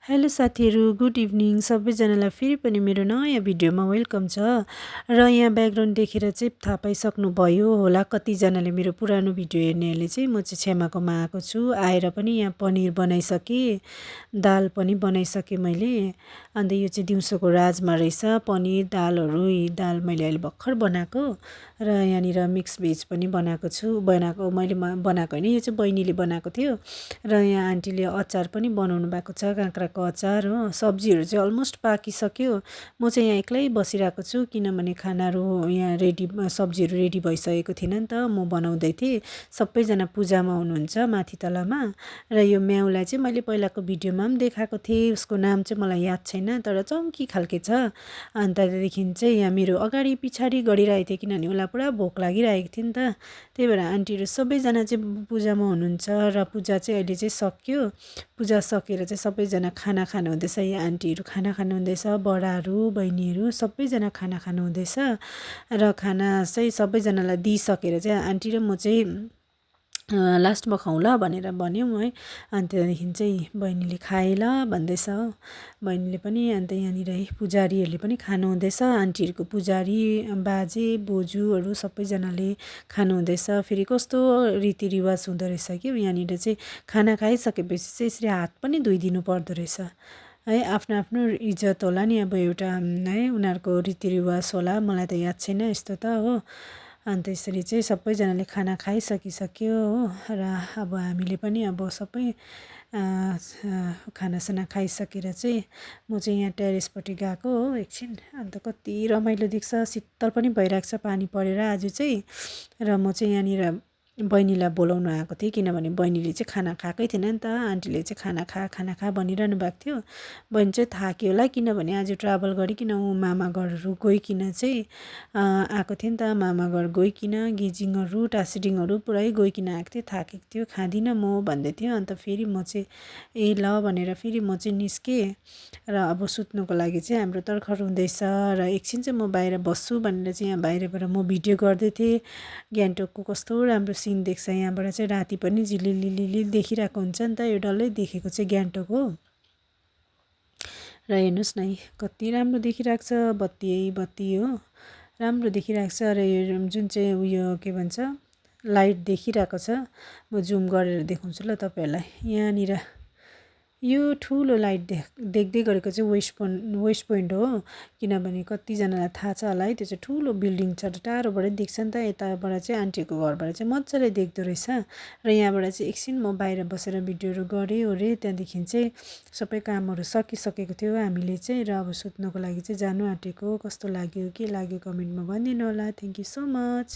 Hello साथीहरू, good evening सबैजनालाई फेरि पनि मेरो नयाँ भिडियोमा वेलकम छ। र यहाँ ब्याकग्राउन्ड देखेर चाहिँ थाहा पाइसक्नुभयो होला कतिजनाले, मेरो पुरानो भिडियो हेर्नेहरूले चाहिँ म चाहिँ छ्यामाकोमा आएको छु। आएर पनि यहाँ पनिर बनाइसकेँ, दाल पनि बनाइसकेँ मैले। अन्त यो चाहिँ दिउँसोको राजमा रहेछ, पनिर दालहरू। यी दाल मैले अहिले भर्खर बनाएको र यहाँनिर मिक्स भेज पनि बनाएको छु। मैले बनाएको होइन, यो चाहिँ बहिनीले बनाएको थियो। र यहाँ आन्टीले अचार पनि बनाउनु भएको छ, काँक्राको अचार हो। सब्जीहरू चाहिँ अलमोस्ट पाकिसक्यो। म चाहिँ यहाँ एक्लै बसिरहेको छु किनभने खानाहरू यहाँ रेडी, सब्जीहरू रेडी भइसकेको थिएन नि त, म बनाउँदै थिएँ। सबैजना पूजामा हुनुहुन्छ माथि तलामा। र यो म्याउलाई चाहिँ मैले पहिलाको भिडियोमा पनि देखाएको थिएँ, उसको नाम चाहिँ मलाई याद छैन तर चम्की खालके छ। अन्त त्यहाँदेखि चाहिँ यहाँ मेरो अगाडि पछाडि गरिरहेको थिएँ किनभने उसलाई पुरा भोक लागिरहेको थियो नि त। त्यही भएर आन्टीहरू सबैजना चाहिँ पूजामा हुनुहुन्छ र पूजा चाहिँ अहिले चाहिँ सक्यो। पूजा सकेर चाहिँ सबैजना खाना खानु हुँदैछ। यहाँ आन्टीहरू खाना खानु हुँदैछ, बडाहरू बहिनीहरू सबैजना खाना खानु हुँदैछ। र खाना चाहिँ सबैजनालाई दिइसकेर चाहिँ आन्टी र म चाहिँ लास्टमा खाउँ ल भनेर भन्यौँ है। अनि त्यहाँदेखि चाहिँ बहिनीले खाएँ ल भन्दैछ हो, बहिनीले पनि। अन्त यहाँनिर पुजारीहरूले पनि खानु हुँदैछ, आन्टीहरूको पुजारी बाजे बोजूहरू सबैजनाले खानु हुँदैछ। फेरि कस्तो रीतिरिवाज हुँदो रहेछ कि यहाँनिर चाहिँ खाना खाइसकेपछि चाहिँ यसरी हात पनि धोइदिनु पर्दो रहेछ है। आफ्नो आफ्नो इज्जत होला नि, अब एउटा है उनीहरूको रीतिरिवाज होला, मलाई त याद छैन यस्तो त हो। अन्त यसरी चाहिँ सबैजनाले खाना खाइसकिसक्यो हो। र अब हामीले पनि अब सबै खानासाना खाइसकेर चाहिँ म चाहिँ यहाँ टेरेसपट्टि गएको हो एकछिन। अन्त कति रमाइलो देख्छ, शीतल पनि भइरहेको छ पानी परेर आज चाहिँ। र म चाहिँ यहाँनिर बहिनीलाई बोलाउन आएको थिएँ किनभने बहिनीले चाहिँ खाना खाएकै थिएन नि त। आन्टीले चाहिँ खाना खा भनिरहनु भएको थियो। बहिनी चाहिँ थाक्यो होला किनभने आज ट्राभल गरिकन ऊ मामा घरहरू गइकन चाहिँ आएको थियो नि त। मामा घर गइकन गेजिङहरू टासिडिङहरू पुरै गइकन आएको थियो, थाकेको थियो, खाँदिनँ म भन्दै थियो। अन्त फेरि म चाहिँ ए ल भनेर फेरि म चाहिँ निस्केँ। र अब सुत्नुको लागि चाहिँ हाम्रो तर्खर हुँदैछ र एकछिन चाहिँ म बाहिर बस्छु भनेर चाहिँ यहाँ बाहिरबाट म भिडियो गर्दै थिएँ। गान्तोकको कस्तो राम्रो सिन देख्छ यहाँबाट चाहिँ, राति पनि झिलिलिलिलि देखिरहेको हुन्छ नि त। यो डल्लै देखेको चाहिँ गान्तोक हो। र हेर्नुहोस् न कति राम्रो देखिरहेको छ, बत्ती बत्ती हो, राम्रो देखिरहेको छ। र यो जुन चाहिँ उयो के भन्छ लाइट देखिरहेको छ, म जुम गरेर देखाउँछु ल तपाईँहरूलाई। यहाँनिर यो ठुलो लाइट देख्दै गरेको चाहिँ वेस्ट पोइन्ट हो। किनभने कतिजनालाई थाहा छ होला है, त्यो चाहिँ ठुलो बिल्डिङ छ, टाढोबाटै देख्छ नि त। यताबाट चाहिँ आन्टीको घरबाट चाहिँ मजाले देख्दो रहेछ। र यहाँबाट चाहिँ एकछिन म बाहिर बसेर भिडियोहरू गरेँ ओरेँ। त्यहाँदेखि चाहिँ सबै कामहरू सकिसकेको थियो हामीले चाहिँ। र अब सुत्नुको लागि चाहिँ जानु आँटेको। कस्तो लाग्यो के लाग्यो कमेन्टमा भनिदिनु होला। Thank you so much.